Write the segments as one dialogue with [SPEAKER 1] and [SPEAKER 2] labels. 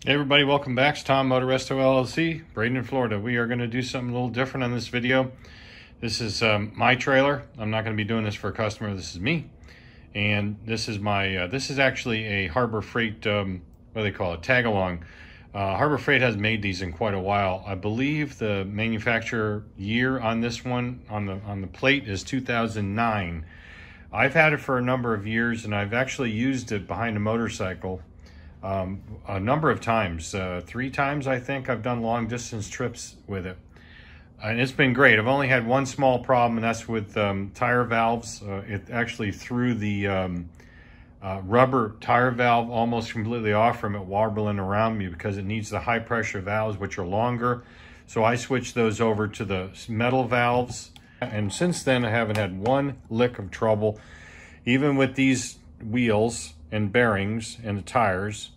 [SPEAKER 1] Hey everybody, welcome back. It's Tom, Moto-Resto LLC, Bradenton, Florida. We are going to do something a little different on this video. This is my trailer. I'm not going to be doing this for a customer. This is me. And this is my, this is actually a Harbor Freight, what do they call it, tag-along. Harbor Freight has made these in quite a while. I believe the manufacturer year on this one, on the plate, is 2009. I've had it for a number of years, and I've actually used it behind a motorcycle a number of times. 3 times I think I've done long distance trips with it, and it's been great. I've only had one small problem, and that's with tire valves. It actually threw the rubber tire valve almost completely off from it warbling around me because it needs the high pressure valves, which are longer. So I switched those over to the metal valves, and since then I haven't had one lick of trouble, even with these wheels and bearings and the tires.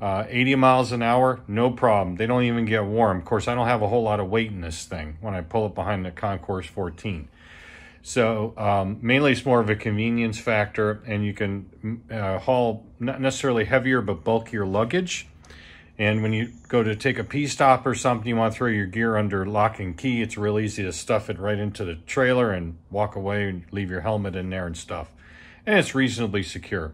[SPEAKER 1] 80 miles an hour, no problem. They don't even get warm. Of course, I don't have a whole lot of weight in this thing when I pull it behind the Concourse 14. So mainly it's more of a convenience factor, and you can haul not necessarily heavier but bulkier luggage. And when you go to take a P-stop or something, you want to throw your gear under lock and key, it's real easy to stuff it right into the trailer and walk away and leave your helmet in there and stuff. And it's reasonably secure.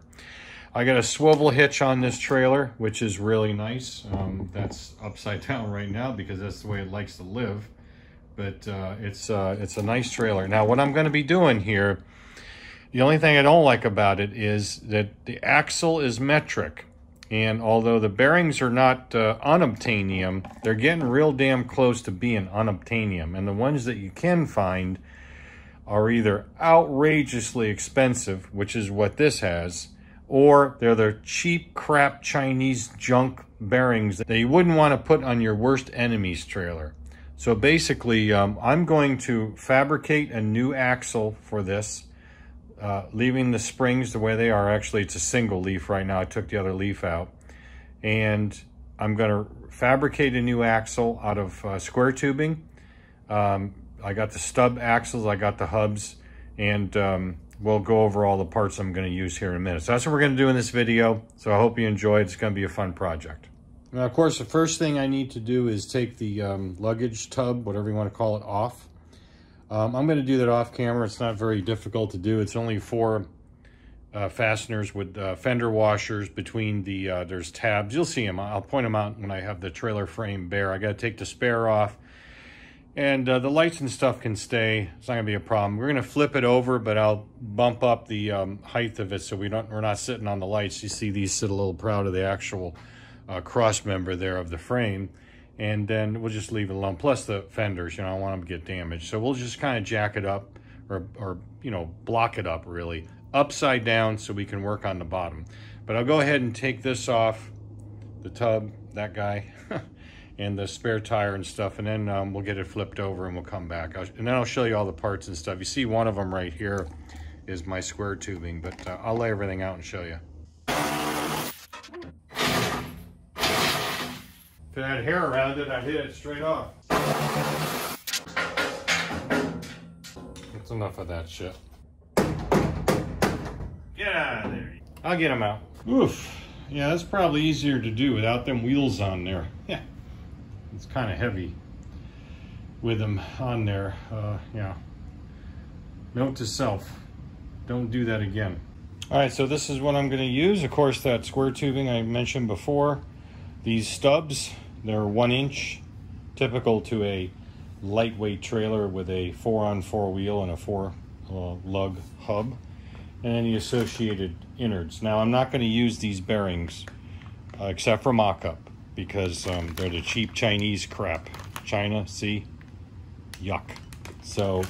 [SPEAKER 1] I got a swivel hitch on this trailer, which is really nice. That's upside down right now because that's the way it likes to live. But it's a nice trailer. Now, what I'm going to be doing here, the only thing I don't like about it is that the axle is metric. And although the bearings are not unobtainium, they're getting real damn close to being unobtainium. And the ones that you can find are either outrageously expensive, which is what this has, or they're the cheap crap Chinese junk bearings that you wouldn't want to put on your worst enemy's trailer. So basically, I'm going to fabricate a new axle for this, leaving the springs the way they are. Actually, it's a single leaf right now. I took the other leaf out. And I'm going to fabricate a new axle out of square tubing. I got the stub axles, I got the hubs, and we'll go over all the parts I'm going to use here in a minute. So that's what we're going to do in this video. So I hope you enjoy it. It's going to be a fun project. Now, of course, the first thing I need to do is take the luggage tub, whatever you want to call it, off. I'm going to do that off camera. It's not very difficult to do. It's only 4 fasteners with fender washers between the, there's tabs. You'll see them. I'll point them out when I have the trailer frame bare. I got to take the spare off. And the lights and stuff can stay. It's not gonna be a problem. We're gonna flip it over, but I'll bump up the height of it so we're not sitting on the lights. You see these sit a little proud of the actual cross member there of the frame. And then we'll just leave it alone. Plus the fenders, I don't want them to get damaged. So we'll just kind of jack it up or block it up really, upside down so we can work on the bottom. But I'll go ahead and take this off, the tub, that guy, and the spare tire and stuff, and then we'll get it flipped over and we'll come back. And then I'll show you all the parts and stuff. You see one of them right here is my square tubing, but I'll lay everything out and show you. If it had hair around it, I'd hit it straight off. That's enough of that shit. Get out of there. I'll get them out. Oof. Yeah, that's probably easier to do without them wheels on there. Yeah. It's kind of heavy with them on there. Yeah. Note to self, don't do that again. All right, so this is what I'm going to use. Of course, that square tubing I mentioned before. These stubs, they're 1 inch, typical to a lightweight trailer with a 4x4 wheel and a 4 lug hub, and then the associated innards. Now, I'm not going to use these bearings except for mock-up, because they're the cheap Chinese crap. China, see? Yuck. So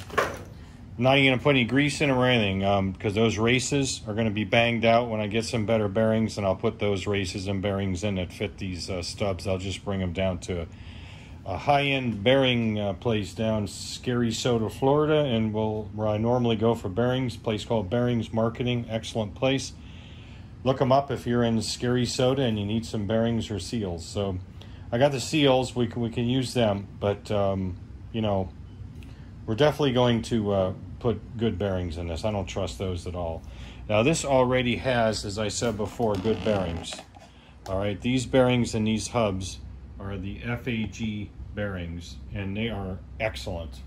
[SPEAKER 1] I'm not even going to put any grease in or anything, because those races are going to be banged out. When I get some better bearings, and I'll put those races and bearings in that fit these stubs. I'll just bring them down to a high-end bearing place down Scary Soda, Florida, and where I normally go for bearings, a place called Bearings Marketing. Excellent place. Look them up if you're in Scary Soda and you need some bearings or seals. So I got the seals, we can use them, but we're definitely going to put good bearings in this. I don't trust those at all. Now this already has, as I said before, good bearings. All right, these bearings and these hubs are the FAG bearings, and they are excellent.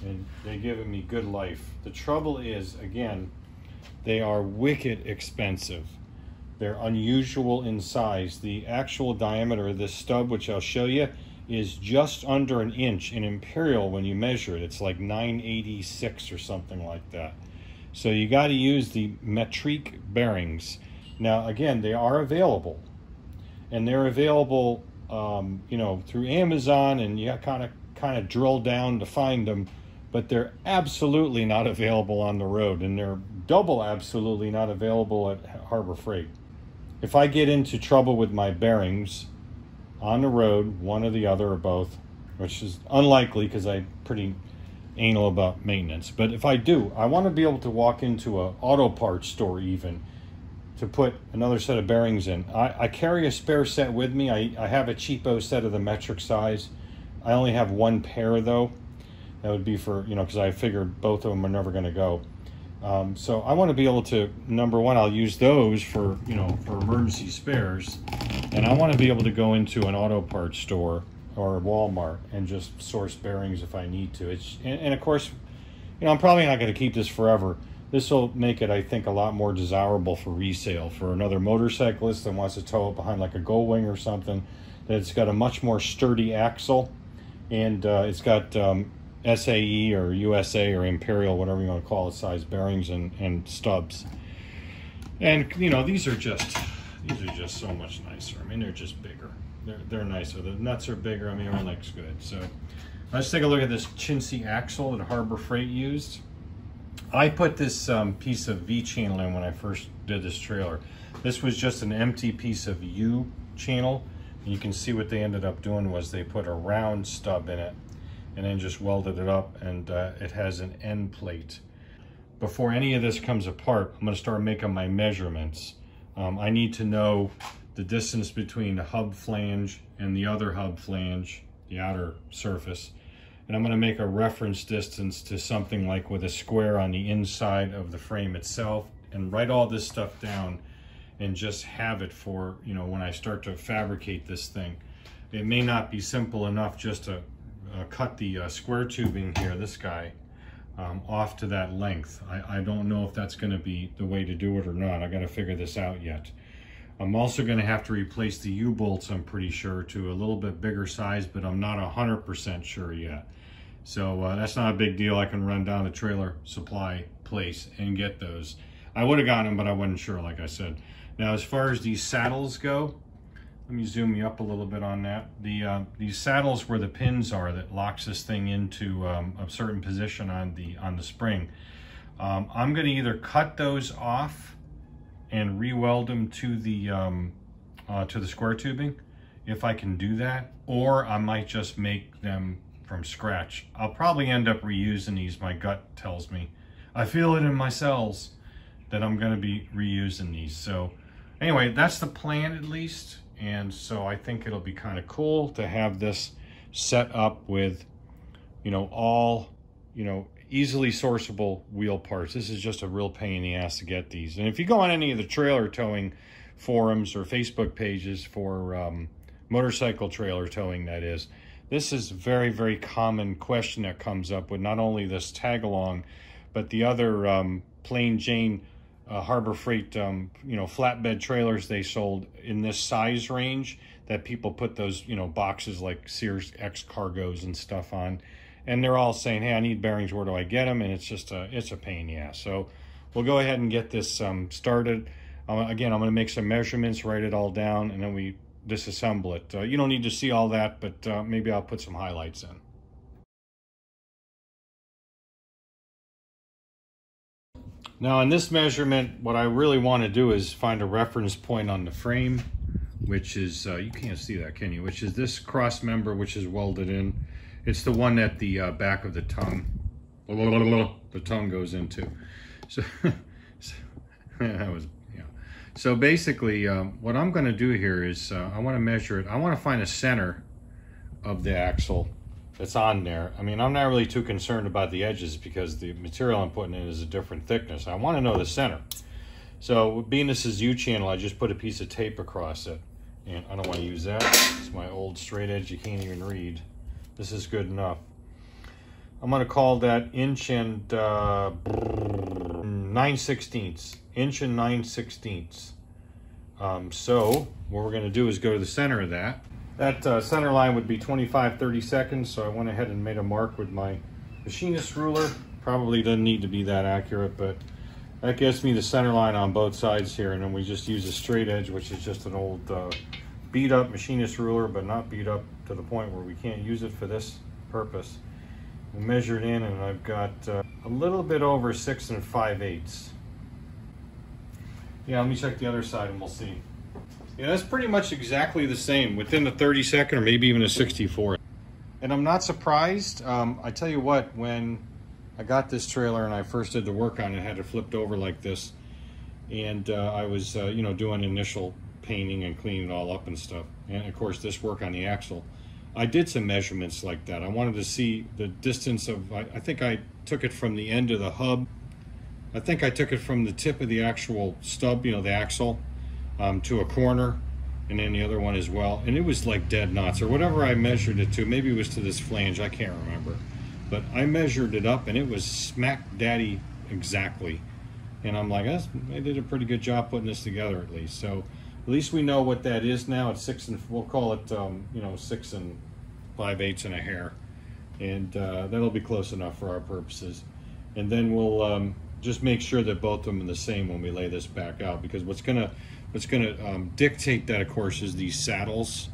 [SPEAKER 1] And they're giving me good life. The trouble is, again, they are wicked expensive. They're unusual in size. The actual diameter of this stub, which I'll show you, is just under an inch. In Imperial, when you measure it, it's like 986 or something like that. So you got to use the metric bearings. Now, again, they are available. And they're available, you know, through Amazon, and you kind of drill down to find them. But they're absolutely not available on the road, and they're double absolutely not available at Harbor Freight. If I get into trouble with my bearings on the road, one or the other or both, which is unlikely because I'm pretty anal about maintenance, but if I do, I want to be able to walk into an auto parts store even to put another set of bearings in. I carry a spare set with me. I have a cheapo set of the metric size. I only have one pair though. That would be for, you know, because I figured both of them are never going to go. So I want to be able to, number one, I'll use those for, you know, for emergency spares. And I want to be able to go into an auto parts store or a Walmart and just source bearings if I need to. And of course, you know, I'm probably not going to keep this forever. This will make it, I think, a lot more desirable for resale for another motorcyclist that wants to tow it behind like a Goldwing or something. That it's got a much more sturdy axle, and it's got SAE or USA or Imperial, whatever you want to call it, size bearings and stubs. And you know, these are just so much nicer. I mean, they're just bigger. They're nicer. The nuts are bigger. I mean, everything looks good. So let's take a look at this chintzy axle that Harbor Freight used. I put this piece of V channel in when I first did this trailer. This was just an empty piece of U channel. And you can see what they ended up doing was they put a round stub in it and then just welded it up, and it has an end plate. Before any of this comes apart, I'm going to start making my measurements. I need to know the distance between the hub flange and the other hub flange, the outer surface. And I'm going to make a reference distance to something like with a square on the inside of the frame itself, and write all this stuff down and just have it for, you know, when I start to fabricate this thing. It may not be simple enough just to cut the square tubing here, this guy, off to that length. I don't know if that's going to be the way to do it or not. I got to figure this out yet. I'm also going to have to replace the U-bolts, I'm pretty sure, to a little bit bigger size, but I'm not 100% sure yet. So that's not a big deal. I can run down the trailer supply place and get those. I would have gotten them, but I wasn't sure, like I said. Now, as far as these saddles go, let me zoom you up a little bit on that. These saddles where the pins are that locks this thing into a certain position on the spring. I'm going to either cut those off and re-weld them to the square tubing, if I can do that, or I might just make them from scratch. I'll probably end up reusing these. My gut tells me, I feel it in my cells, that I'm going to be reusing these. So anyway, that's the plan at least. And so I think it'll be kind of cool to have this set up with, you know, all, you know, easily sourceable wheel parts. This is just a real pain in the ass to get these. And if you go on any of the trailer towing forums or Facebook pages for motorcycle trailer towing, that is, this is a very, very common question that comes up with not only this tag along, but the other plain Jane Harbor Freight, you know, flatbed trailers they sold in this size range that people put those, you know, boxes like Sears X cargos and stuff on. And they're all saying, hey, I need bearings, where do I get them? And it's just it's a pain in the ass. So we'll go ahead and get this started. Again, I'm going to make some measurements, write it all down, and then we disassemble it. You don't need to see all that, but maybe I'll put some highlights in. Now, in this measurement, what I really want to do is find a reference point on the frame, which is, you can't see that, can you? Which is this cross member, which is welded in. It's the one that the back of the tongue goes into. So, that was, yeah. So basically, what I'm going to do here is I want to measure it. I want to find a center of the axle that's on there. I mean, I'm not really too concerned about the edges because the material I'm putting in is a different thickness. I want to know the center. So being this is U-channel, I just put a piece of tape across it. And I don't want to use that. It's my old straight edge you can't even read. This is good enough. I'm going to call that inch and 9/16. Inch and 9/16. So what we're going to do is go to the center of that. That center line would be 25-30 seconds. So I went ahead and made a mark with my machinist ruler. Probably doesn't need to be that accurate, but that gets me the center line on both sides here. And then we just use a straight edge, which is just an old beat up machinist ruler, but not beat up to the point where we can't use it for this purpose. We measured in, and I've got a little bit over 6 5/8. Yeah, let me check the other side and we'll see. Yeah, that's pretty much exactly the same, within the 30-second or maybe even a 64. And I'm not surprised. I tell you what, when I got this trailer and I first did the work on it, I had it flipped over like this. And I was, you know, doing initial painting and cleaning it all up and stuff. And of course, this work on the axle. I did some measurements like that. I wanted to see the distance of, I think I took it from the end of the hub. I think I took it from the tip of the actual stub, you know, the axle, to a corner, and then the other one as well. And it was like dead knots, or whatever I measured it to. Maybe it was to this flange, I can't remember. But I measured it up, and it was smack daddy exactly. And I'm like, I did a pretty good job putting this together at least. So at least we know what that is now. It's 6 and, we'll call it, you know, 6 5/8 and a hair. And that'll be close enough for our purposes. And then we'll just make sure that both of them are the same when we lay this back out, because what's gonna dictate that, of course, is these saddles.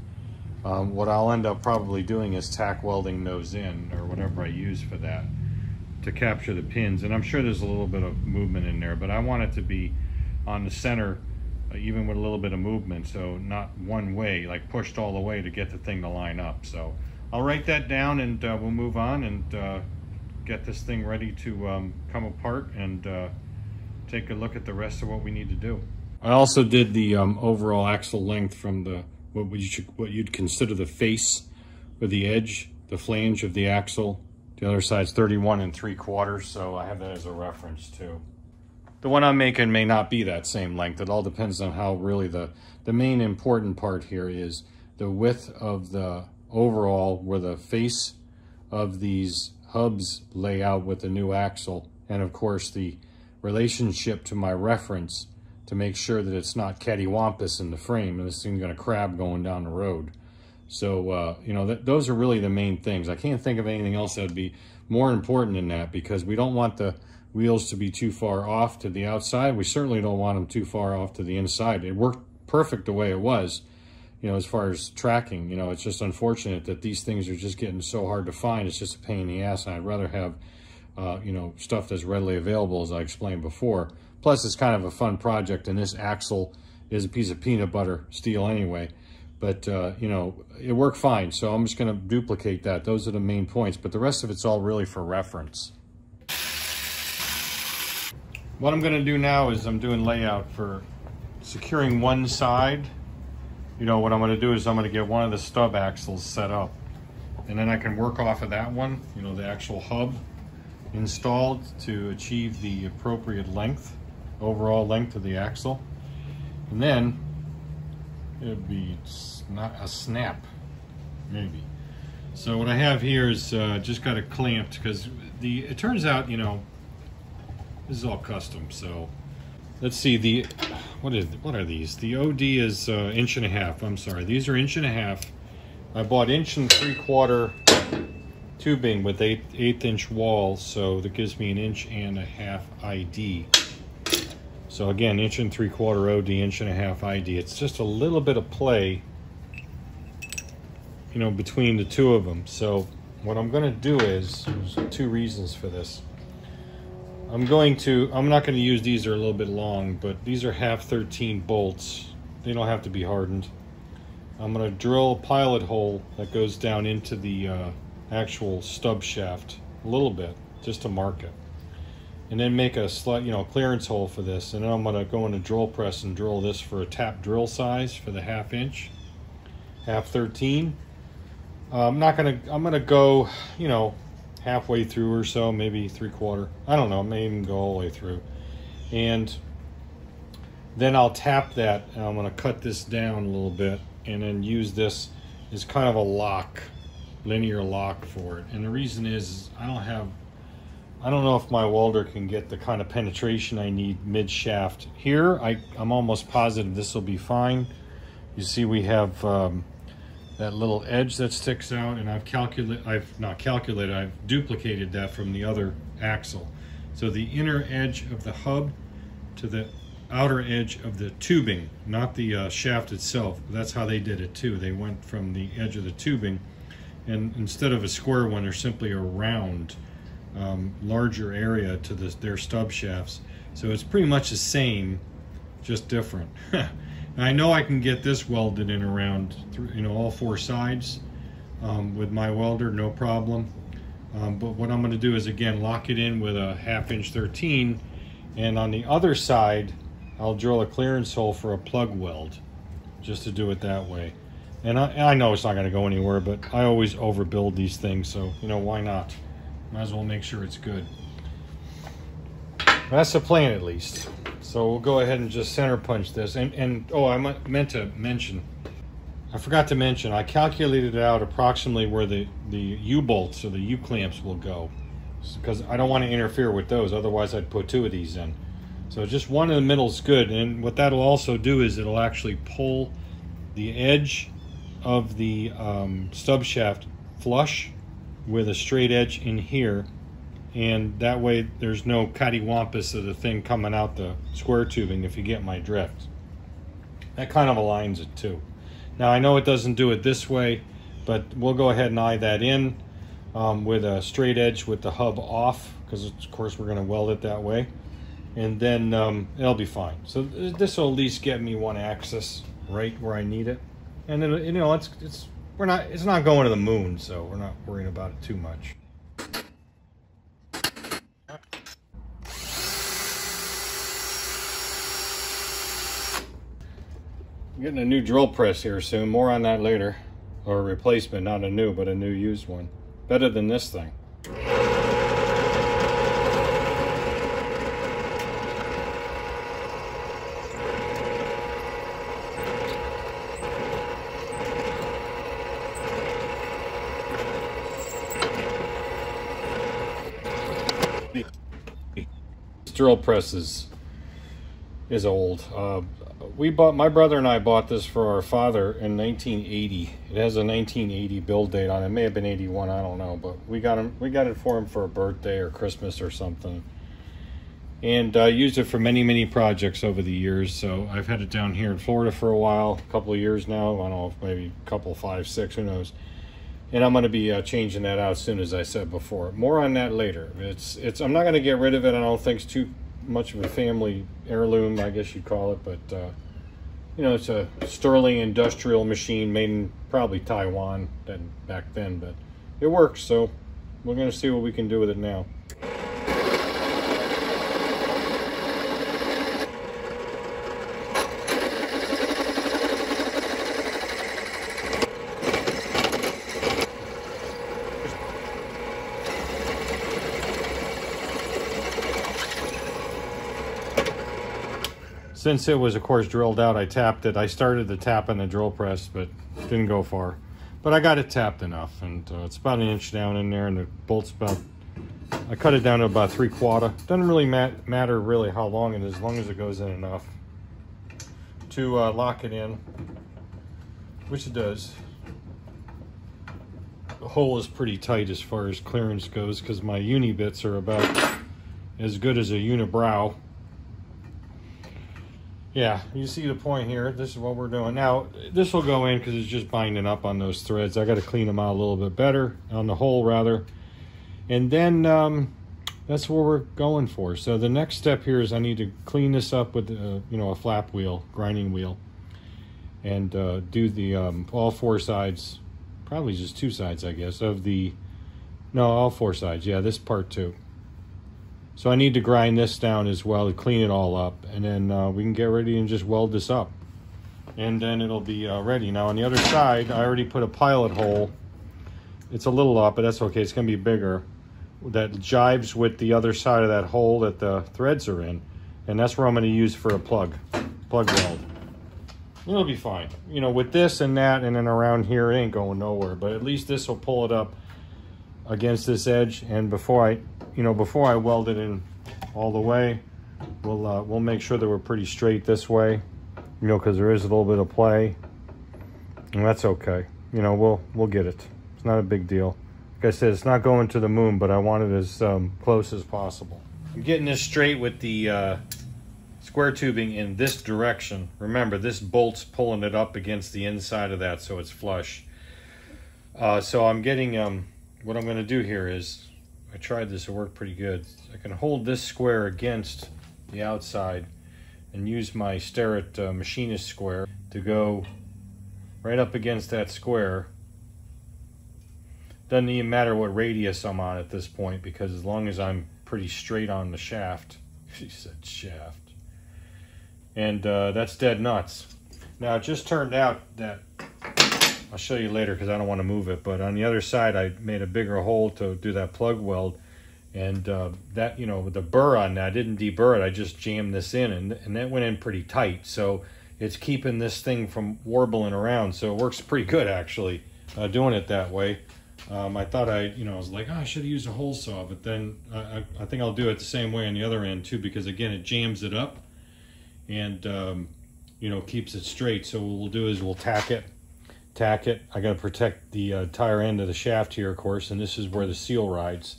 [SPEAKER 1] What I'll end up probably doing is tack welding those in, or whatever I use for that, to capture the pins. And I'm sure there's a little bit of movement in there, but I want it to be on the center, even with a little bit of movement, so not one way, like pushed all the way to get the thing to line up. So I'll write that down, and we'll move on and get this thing ready to come apart and take a look at the rest of what we need to do. I also did the overall axle length from the what you'd consider the face or the edge, the flange of the axle. The other side's 31 3/4, so I have that as a reference too. The one I'm making may not be that same length. It all depends on how really the main important part here is the width of the overall, where the face of these hubs lay out with the new axle, and of course the relationship to my reference to make sure that it's not cattywampus in the frame and this thing's going to crab going down the road. So, you know, those are really the main things. I can't think of anything else that would be more important than that, because we don't want the wheels to be too far off to the outside. We certainly don't want them too far off to the inside. It worked perfect the way it was, you know, as far as tracking. You know, it's just unfortunate that these things are just getting so hard to find. It's just a pain in the ass, and I'd rather have, you know, stuff that's readily available, as I explained before. Plus, it's kind of a fun project, and this axle is a piece of peanut butter steel anyway. But, you know, it worked fine, so I'm just going to duplicate that. Those are the main points, but the rest of it's all really for reference. What I'm going to do now is I'm doing layout for securing one side. You know, what I'm going to do is I'm going to get one of the stub axles set up, and then I can work off of that one, you know, the actual hub installed to achieve the appropriate length, overall length of the axle. And then it'd be not a snap, maybe. So what I have here is just got it clamped, because it turns out, you know, this is all custom. So let's see, what are these? The OD is 1.5 inches. I'm sorry, these are 1.5 inches. I bought 1 3/4 tubing with 1/8 walls, so that gives me 1.5 inches ID. So again, 1 3/4 OD, 1.5 ID. It's just a little bit of play, you know, between the two of them. So what I'm going to do is, there's 2 reasons for this. I'm not going to use these, they're a little bit long, but these are 1/2-13 bolts. They don't have to be hardened. I'm going to drill a pilot hole that goes down into the actual stub shaft a little bit, just to mark it. And then make a slight, you know, clearance hole for this. And then I'm going to go in a drill press and drill this for a tap drill size for the 1/2 inch, 1/2-13. I'm going to go, you know, halfway through or so, maybe 3/4. I don't know, I may even go all the way through. And then I'll tap that, and I'm going to cut this down a little bit and then use this as kind of a lock, linear lock for it. And the reason is I don't know if my welder can get the kind of penetration I need mid shaft. Here, I'm almost positive this will be fine. You see we have that little edge that sticks out, and I've duplicated that from the other axle. So the inner edge of the hub to the outer edge of the tubing, not the shaft itself. That's how they did it too. They went from the edge of the tubing, and instead of a square one, there's simply a round, larger area to their stub shafts. So it's pretty much the same, just different. I know I can get this welded in around, all four sides with my welder, no problem. But what I'm going to do is, again, lock it in with a 1/2 inch 13, and on the other side, I'll drill a clearance hole for a plug weld, just to do it that way. And I know it's not going to go anywhere, but I always overbuild these things, so why not? Might as well make sure it's good. That's the plan, at least. So we'll go ahead and just center punch this. And oh, I meant to mention, I forgot to mention, I calculated out approximately where the U-bolts or the U-clamps will go, because I don't want to interfere with those, otherwise I'd put 2 of these in. So just one in the middle is good, and what that'll also do is it'll actually pull the edge of the stub shaft flush with a straight edge in here, and that way there's no cattywampus of the thing coming out the square tubing, if you get my drift. That kind of aligns it too. Now I know it doesn't do it this way, but we'll go ahead and eye that in with a straight edge with the hub off, because of course we're going to weld it that way, and then it'll be fine. So this will at least get me one axis right where I need it, and then it's not going to the moon, so we're not worrying about it too much. I'm getting a new drill press here soon. More on that later. Or a replacement, not a new, but a new used one. Better than this thing. This drill press is old. My brother and I bought this for our father in 1980. It has a 1980 build date on it. It may have been 81, I don't know, but we got it for him for a birthday or Christmas or something. And I used it for many projects over the years. So I've had it down here in Florida for a while, a couple of years now. I don't know, maybe a couple, 5, 6, who knows. And I'm going to be changing that out soon, as I said before. More on that later. I'm not going to get rid of it. I don't think it's too much of a family heirloom, I guess you'd call it, but it's a sterling industrial machine made in probably Taiwan back then, but it works, so we're going to see what we can do with it now. Since it was, of course, drilled out, I tapped it. I started the tap on the drill press, but didn't go far. But I got it tapped enough, and it's about 1 inch down in there, and the bolt's I cut it down to about 3/4. Doesn't really matter really how long it is, as long as it goes in enough to lock it in, which it does. The hole is pretty tight as far as clearance goes, because my uni bits are about as good as a unibrow. Yeah, you see the point here. This is what we're doing. Now, this will go in because it's just binding up on those threads. I got to clean them out a little bit better, on the hole rather. And then that's what we're going for. So the next step here is I need to clean this up with a flap wheel, grinding wheel, and do the all 4 sides, probably just 2 sides, I guess, of the, no, all 4 sides. Yeah, this part too. So I need to grind this down as well to clean it all up, and then we can get ready and just weld this up, and then it'll be ready. Now on the other side, I already put a pilot hole. It's a little up, but that's okay. It's going to be bigger. That jives with the other side of that hole that the threads are in, and that's where I'm going to use for a plug weld. It'll be fine. You know, with this and that and then around here, it ain't going nowhere. But at least this will pull it up against this edge. And before I weld it in all the way, we'll make sure that we're pretty straight this way. You know, because there is a little bit of play, and that's okay. You know, we'll get it. It's not a big deal. Like I said, it's not going to the moon, but I want it as close as possible. I'm getting this straight with the square tubing in this direction. Remember, this bolt's pulling it up against the inside of that, so it's flush. So I'm getting, what I'm going to do here is, I tried this, it worked pretty good. I can hold this square against the outside and use my Starrett machinist square to go right up against that square. Doesn't even matter what radius I'm on at this point, because as long as I'm pretty straight on the shaft, she said shaft, and that's dead nuts. Now it just turned out that, I'll show you later because I don't want to move it, but on the other side I made a bigger hole to do that plug weld, and that, you know, with the burr on that, I didn't deburr it, I just jammed this in, and that went in pretty tight, so it's keeping this thing from warbling around, so it works pretty good actually, doing it that way. I thought I was like, oh, I should have used a hole saw, but then I think I'll do it the same way on the other end too, because again, it jams it up and you know, keeps it straight. So what we'll do is we'll tack it. I got to protect the entire end of the shaft here, of course, and this is where the seal rides,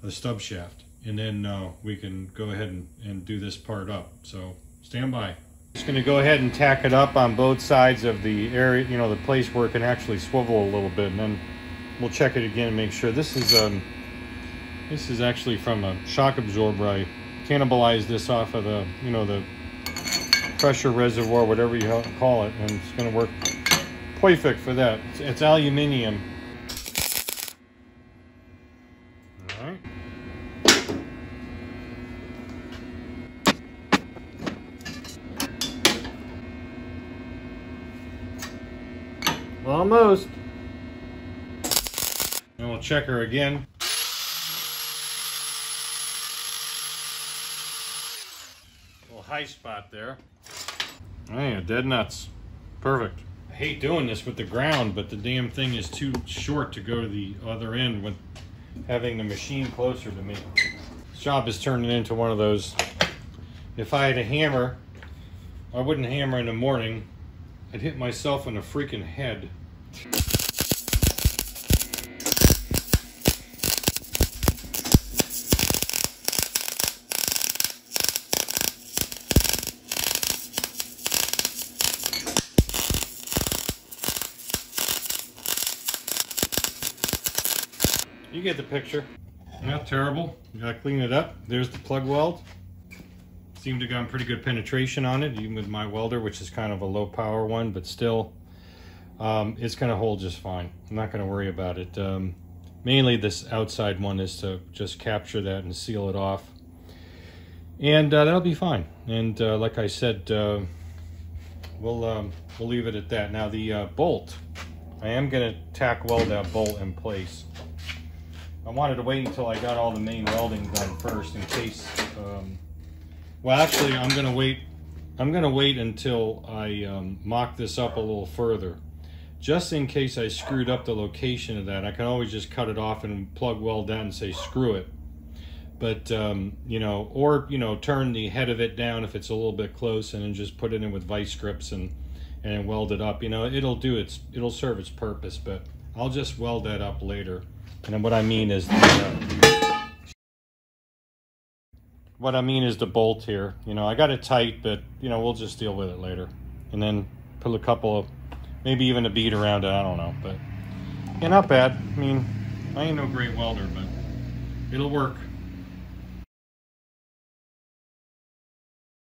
[SPEAKER 1] the stub shaft, and then we can go ahead and do this part up. So stand by. Just going to go ahead and tack it up on both sides of the area, you know, the place where it can actually swivel a little bit, and then we'll check it again and make sure. This is actually from a shock absorber. I cannibalized this off of the, you know, the pressure reservoir, whatever you call it, and it's going to work perfect for that. It's aluminium. All right. Almost. And we'll check her again. Little high spot there. Man, dead nuts. Perfect. I hate doing this with the ground, but the damn thing is too short to go to the other end with having the machine closer to me. This job is turning into one of those, if I had a hammer, I wouldn't hammer in the morning. I'd hit myself in the freaking head. You get the picture. Not terrible. You gotta clean it up. There's the plug weld. Seemed to have gotten pretty good penetration on it, even with my welder, which is kind of a low power one, but still, it's gonna hold just fine. I'm not gonna worry about it. Mainly this outside one is to just capture that and seal it off. And that'll be fine. And like I said, we'll leave it at that. Now the bolt, I am gonna tack weld that bolt in place. I wanted to wait until I got all the main welding done first, in case. Well, actually, I'm gonna wait until I mock this up a little further, just in case I screwed up the location of that. I can always just cut it off and plug weld that and say screw it. But you know, or you know, turn the head of it down if it's a little bit close, and then just put it in with vice grips and weld it up. You know, it'll serve its purpose. But I'll just weld that up later. And then what I mean is the bolt here. You know, I got it tight, but you know, we'll just deal with it later. And then put a couple of, maybe even a bead around it, I don't know. But yeah, not bad. I mean, I ain't no great welder, but it'll work.